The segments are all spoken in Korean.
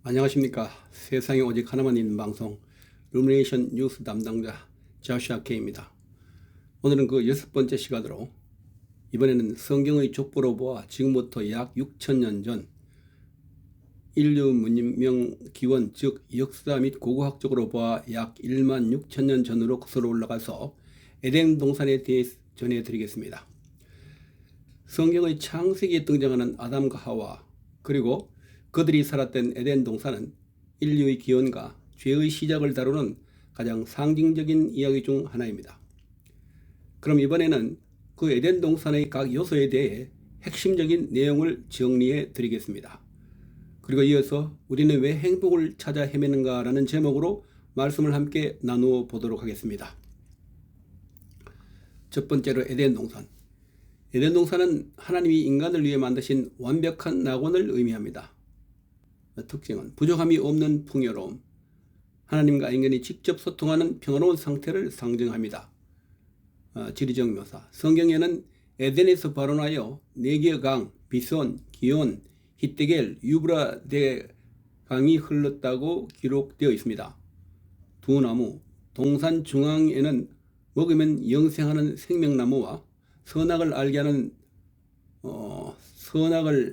안녕하십니까. 세상에 오직 하나만 있는 방송 루미네이션 뉴스 담당자 자슈아 K입니다. 오늘은 그 6번째 시간으로 이번에는 성경의 족보로 보아 지금부터 약 6천년 전 인류 문명 기원 즉 역사 및 고고학적으로 보아 약 1만 6천년 전으로 거슬러 올라가서 에덴 동산에 대해 전해드리겠습니다. 성경의 창세기에 등장하는 아담과 하와 그리고 그들이 살았던 에덴 동산은 인류의 기원과 죄의 시작을 다루는 가장 상징적인 이야기 중 하나입니다. 그럼 이번에는 그 에덴 동산의 각 요소에 대해 핵심적인 내용을 정리해 드리겠습니다. 그리고 이어서 우리는 왜 행복을 찾아 헤매는가 라는 제목으로 말씀을 함께 나누어 보도록 하겠습니다. 첫 번째로 에덴 동산. 에덴 동산은 하나님이 인간을 위해 만드신 완벽한 낙원을 의미합니다. 특징은 부족함이 없는 풍요로움, 하나님과 인간이 직접 소통하는 평화로운 상태를 상징합니다. 지리적 묘사. 성경에는 에덴에서 발원하여 4개의 강, 비손, 기온, 히데겔, 유브라데 강이 흘렀다고 기록되어 있습니다. 두 나무, 동산 중앙에는 먹으면 영생하는 생명나무와 선악을 알게 하는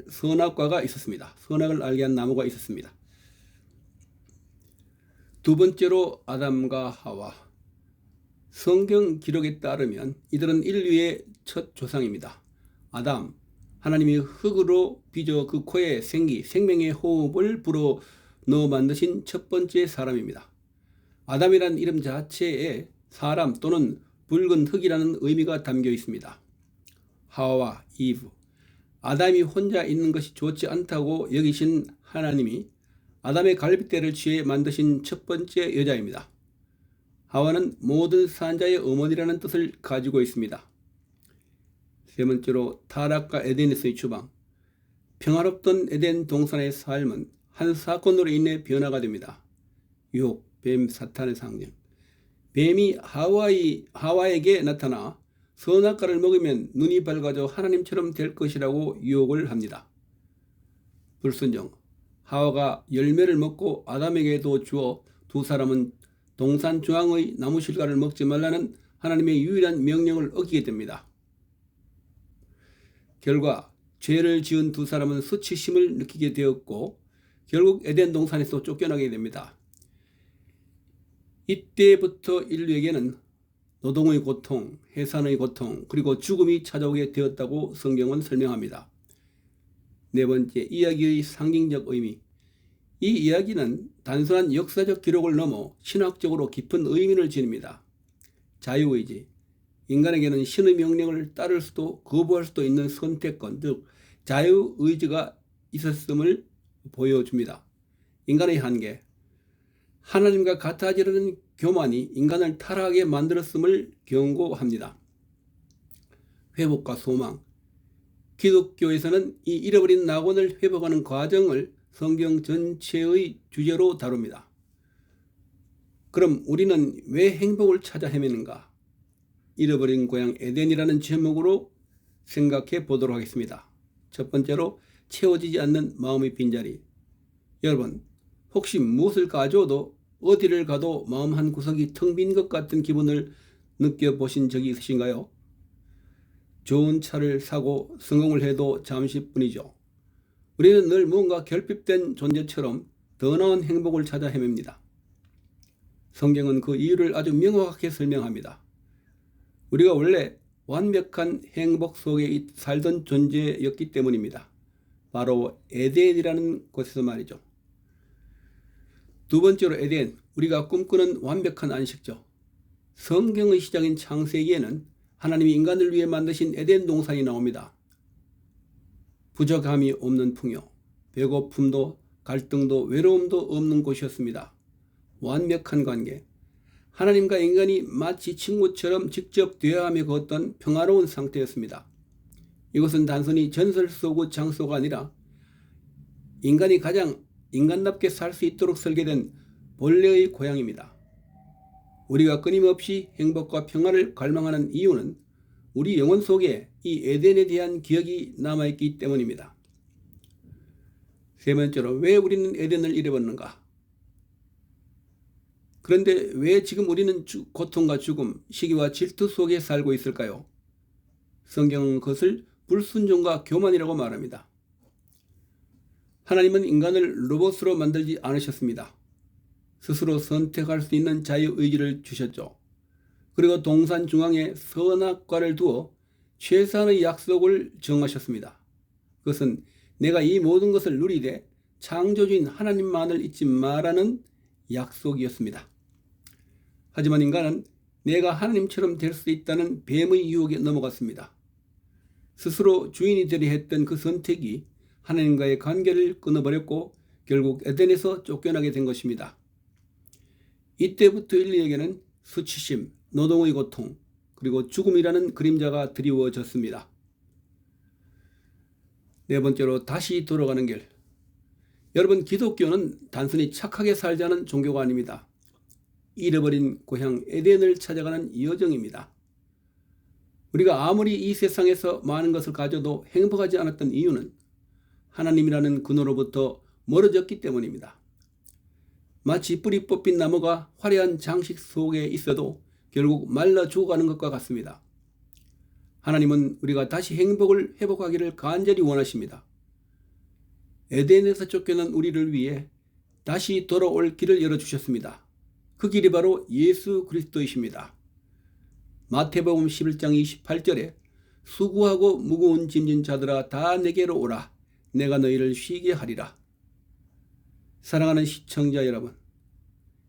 선악과가 있었습니다. 선악을 알게 한 나무가 있었습니다. 두 번째로 아담과 하와. 성경 기록에 따르면 이들은 인류의 첫 조상입니다. 아담, 하나님이 흙으로 빚어 그 코에 생명의 호흡을 불어 넣어 만드신 첫 번째 사람입니다. 아담이라는 이름 자체에 사람 또는 붉은 흙이라는 의미가 담겨 있습니다. 하와, 이브. 아담이 혼자 있는 것이 좋지 않다고 여기신 하나님이 아담의 갈빗대를 취해 만드신 첫 번째 여자입니다. 하와는 모든 산자의 어머니라는 뜻을 가지고 있습니다. 세 번째로 타락과 에덴에서의 추방. 평화롭던 에덴 동산의 삶은 한 사건으로 인해 변화가 됩니다. 유혹, 뱀, 사탄의 상징. 뱀이 하와에게 나타나 선악과를 먹으면 눈이 밝아져 하나님처럼 될 것이라고 유혹을 합니다. 불순종. 하와가 열매를 먹고 아담에게도 주어 두 사람은 동산 중앙의 나무 실과를 먹지 말라는 하나님의 유일한 명령을 어기게 됩니다. 결과 죄를 지은 두 사람은 수치심을 느끼게 되었고 결국 에덴 동산에서 쫓겨나게 됩니다. 이때부터 인류에게는 노동의 고통, 해산의 고통, 그리고 죽음이 찾아오게 되었다고 성경은 설명합니다. 네 번째, 이야기의 상징적 의미. 이 이야기는 단순한 역사적 기록을 넘어 신학적으로 깊은 의미를 지닙니다. 자유의지. 인간에게는 신의 명령을 따를 수도 거부할 수도 있는 선택권, 즉 자유의지가 있었음을 보여줍니다. 인간의 한계. 하나님과 같아지려는 교만이 인간을 타락하게 만들었음을 경고합니다. 회복과 소망. 기독교에서는 이 잃어버린 낙원을 회복하는 과정을 성경 전체의 주제로 다룹니다. 그럼 우리는 왜 행복을 찾아 헤매는가? 잃어버린 고향 에덴이라는 제목으로 생각해 보도록 하겠습니다. 첫 번째로 채워지지 않는 마음의 빈자리. 여러분, 혹시 무엇을 가져도 어디를 가도 마음 한 구석이 텅 빈 것 같은 기분을 느껴보신 적이 있으신가요? 좋은 차를 사고 성공을 해도 잠시뿐이죠. 우리는 늘 무언가 결핍된 존재처럼 더 나은 행복을 찾아 헤맵니다. 성경은 그 이유를 아주 명확하게 설명합니다. 우리가 원래 완벽한 행복 속에 살던 존재였기 때문입니다. 바로 에덴이라는 곳에서 말이죠. 두 번째로 에덴, 우리가 꿈꾸는 완벽한 안식처. 성경의 시작인 창세기에는 하나님이 인간을 위해 만드신 에덴 동산이 나옵니다. 부족함이 없는 풍요, 배고픔도 갈등도 외로움도 없는 곳이었습니다. 완벽한 관계. 하나님과 인간이 마치 친구처럼 직접 대화하며 걷던 평화로운 상태였습니다. 이것은 단순히 전설 속의 장소가 아니라 인간이 가장 인간답게 살 수 있도록 설계된 본래의 고향입니다. 우리가 끊임없이 행복과 평화를 갈망하는 이유는 우리 영혼 속에 이 에덴에 대한 기억이 남아있기 때문입니다. 세 번째로, 왜 우리는 에덴을 잃어버렸는가? 그런데 왜 지금 우리는 고통과 죽음, 시기와 질투 속에 살고 있을까요? 성경은 그것을 불순종과 교만이라고 말합니다. 하나님은 인간을 로봇으로 만들지 않으셨습니다. 스스로 선택할 수 있는 자유의지를 주셨죠. 그리고 동산 중앙에 선악과를 두어 최선의 약속을 정하셨습니다. 그것은 내가 이 모든 것을 누리되 창조주인 하나님만을 잊지 말라는 약속이었습니다. 하지만 인간은 내가 하나님처럼 될 수 있다는 뱀의 유혹에 넘어갔습니다. 스스로 주인이 되려 했던 그 선택이 하나님과의 관계를 끊어버렸고 결국 에덴에서 쫓겨나게 된 것입니다. 이때부터 인류에게는 수치심, 노동의 고통, 그리고 죽음이라는 그림자가 드리워졌습니다. 네 번째로, 다시 돌아가는 길. 여러분, 기독교는 단순히 착하게 살자는 종교가 아닙니다. 잃어버린 고향 에덴을 찾아가는 여정입니다. 우리가 아무리 이 세상에서 많은 것을 가져도 행복하지 않았던 이유는 하나님이라는 그노로부터 멀어졌기 때문입니다. 마치 뿌리 뽑힌 나무가 화려한 장식 속에 있어도 결국 말라 죽어가는 것과 같습니다. 하나님은 우리가 다시 행복을 회복하기를 간절히 원하십니다. 에덴에서 쫓겨난 우리를 위해 다시 돌아올 길을 열어주셨습니다. 그 길이 바로 예수 그리스도이십니다. 마태복음 11장 28절에 수고하고 무거운 짐진 자들아 다 내게로 오라. 내가 너희를 쉬게 하리라. 사랑하는 시청자 여러분,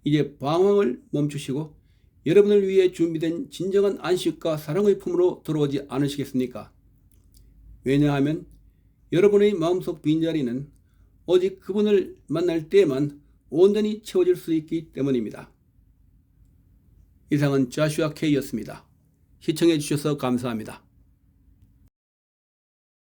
이제 방황을 멈추시고 여러분을 위해 준비된 진정한 안식과 사랑의 품으로 돌아오지 않으시겠습니까? 왜냐하면 여러분의 마음속 빈자리는 오직 그분을 만날 때만 온전히 채워질 수 있기 때문입니다. 이상은 조슈아 K였습니다. 시청해 주셔서 감사합니다.